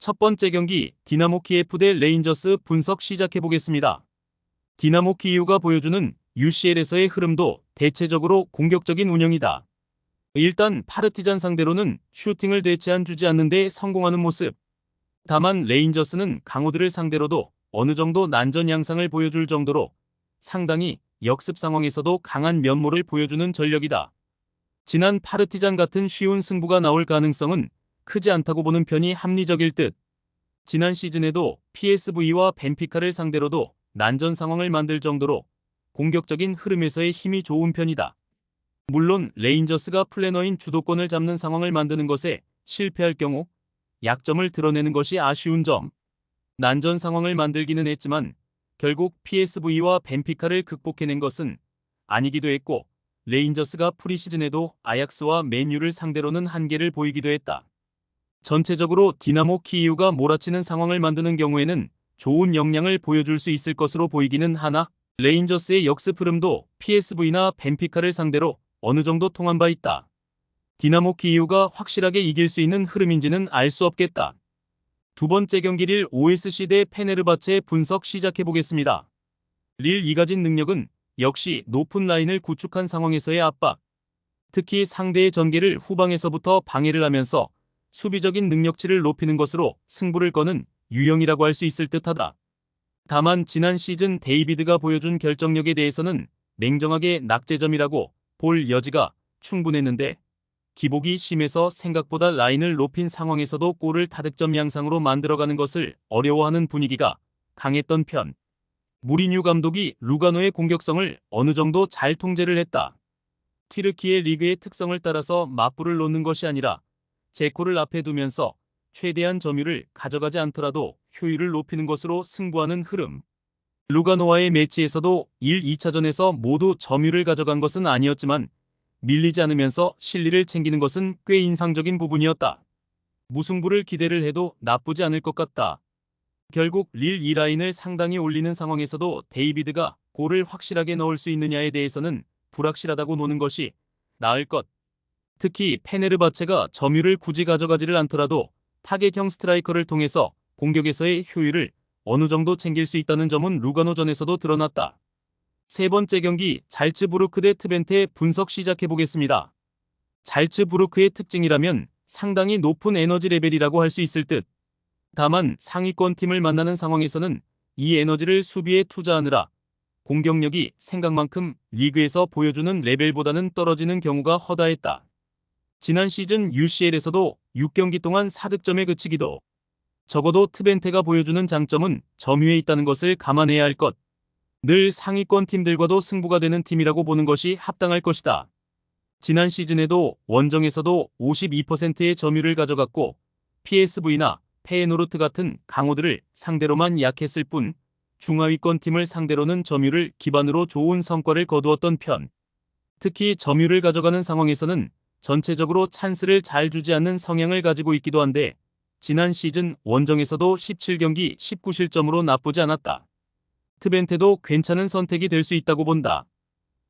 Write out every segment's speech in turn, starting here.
첫 번째 경기 디나모 키예프 대 레인저스 분석 시작해보겠습니다. 디나모 키이우가 보여주는 UCL에서의 흐름도 대체적으로 공격적인 운영이다. 일단 파르티잔 상대로는 슈팅을 대체한 주지 않는 데 성공하는 모습. 다만 레인저스는 강호들을 상대로도 어느 정도 난전 양상을 보여줄 정도로 상당히 역습 상황에서도 강한 면모를 보여주는 전력이다. 지난 파르티잔 같은 쉬운 승부가 나올 가능성은 크지 않다고 보는 편이 합리적일 듯. 지난 시즌에도 PSV와 벤피카를 상대로도 난전 상황을 만들 정도로 공격적인 흐름에서의 힘이 좋은 편이다. 물론 레인저스가 플래너인 주도권을 잡는 상황을 만드는 것에 실패할 경우 약점을 드러내는 것이 아쉬운 점. 난전 상황을 만들기는 했지만 결국 PSV와 벤피카를 극복해낸 것은 아니기도 했고, 레인저스가 프리시즌에도 아약스와 맨유를 상대로는 한계를 보이기도 했다. 전체적으로 디나모 키이우가 몰아치는 상황을 만드는 경우에는 좋은 역량을 보여줄 수 있을 것으로 보이기는 하나, 레인저스의 역습 흐름도 PSV나 벤피카를 상대로 어느 정도 통한 바 있다. 디나모 키이우가 확실하게 이길 수 있는 흐름인지는 알 수 없겠다. 두 번째 경기 릴 OSC 대 페네르바체 분석 시작해보겠습니다. 릴 이 가진 능력은 역시 높은 라인을 구축한 상황에서의 압박, 특히 상대의 전개를 후방에서부터 방해를 하면서 수비적인 능력치를 높이는 것으로 승부를 거는 유형이라고 할 수 있을 듯하다. 다만 지난 시즌 데이비드가 보여준 결정력에 대해서는 냉정하게 낙제점이라고 볼 여지가 충분했는데, 기복이 심해서 생각보다 라인을 높인 상황에서도 골을 타득점 양상으로 만들어가는 것을 어려워하는 분위기가 강했던 편. 무리뉴 감독이 루가노의 공격성을 어느 정도 잘 통제를 했다. 튀르키예 리그의 특성을 따라서 맞불을 놓는 것이 아니라 제코를 앞에 두면서 최대한 점유를 가져가지 않더라도 효율을 높이는 것으로 승부하는 흐름. 루가노와의 매치에서도 1, 2차전에서 모두 점유를 가져간 것은 아니었지만 밀리지 않으면서 실리를 챙기는 것은 꽤 인상적인 부분이었다. 무승부를 기대를 해도 나쁘지 않을 것 같다. 결국 릴 2라인을 상당히 올리는 상황에서도 데이비드가 골을 확실하게 넣을 수 있느냐에 대해서는 불확실하다고 노는 것이 나을 것. 특히 페네르바체가 점유를 굳이 가져가지를 않더라도 타겟형 스트라이커를 통해서 공격에서의 효율을 어느 정도 챙길 수 있다는 점은 루가노전에서도 드러났다. 세 번째 경기 잘츠부르크 대 트벤테 분석 시작해보겠습니다. 잘츠부르크의 특징이라면 상당히 높은 에너지 레벨이라고 할 수 있을 듯. 다만 상위권 팀을 만나는 상황에서는 이 에너지를 수비에 투자하느라 공격력이 생각만큼 리그에서 보여주는 레벨보다는 떨어지는 경우가 허다했다. 지난 시즌 UCL에서도 6경기 동안 4득점에 그치기도. 적어도 트벤테가 보여주는 장점은 점유에 있다는 것을 감안해야 할 것. 늘 상위권 팀들과도 승부가 되는 팀이라고 보는 것이 합당할 것이다. 지난 시즌에도 원정에서도 52%의 점유를 가져갔고 PSV나 페예노르트 같은 강호들을 상대로만 약했을 뿐 중하위권 팀을 상대로는 점유를 기반으로 좋은 성과를 거두었던 편. 특히 점유를 가져가는 상황에서는 전체적으로 찬스를 잘 주지 않는 성향을 가지고 있기도 한데, 지난 시즌 원정에서도 17경기 19실점으로 나쁘지 않았다. 트벤테도 괜찮은 선택이 될 수 있다고 본다.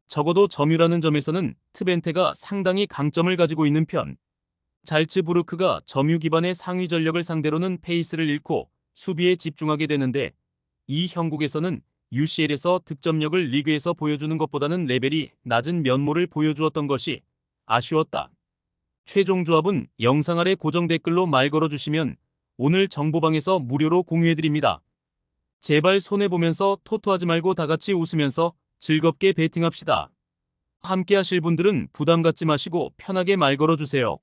적어도 점유라는 점에서는 트벤테가 상당히 강점을 가지고 있는 편. 잘츠부르크가 점유 기반의 상위 전력을 상대로는 페이스를 잃고 수비에 집중하게 되는데, 이 형국에서는 UCL에서 득점력을 리그에서 보여주는 것보다는 레벨이 낮은 면모를 보여주었던 것이 아쉬웠다. 최종 조합은 영상 아래 고정 댓글로 말 걸어주시면 오늘 정보방에서 무료로 공유해드립니다. 제발 손해보면서 토토하지 말고 다같이 웃으면서 즐겁게 베팅합시다. 함께 하실 분들은 부담 갖지 마시고 편하게 말 걸어주세요.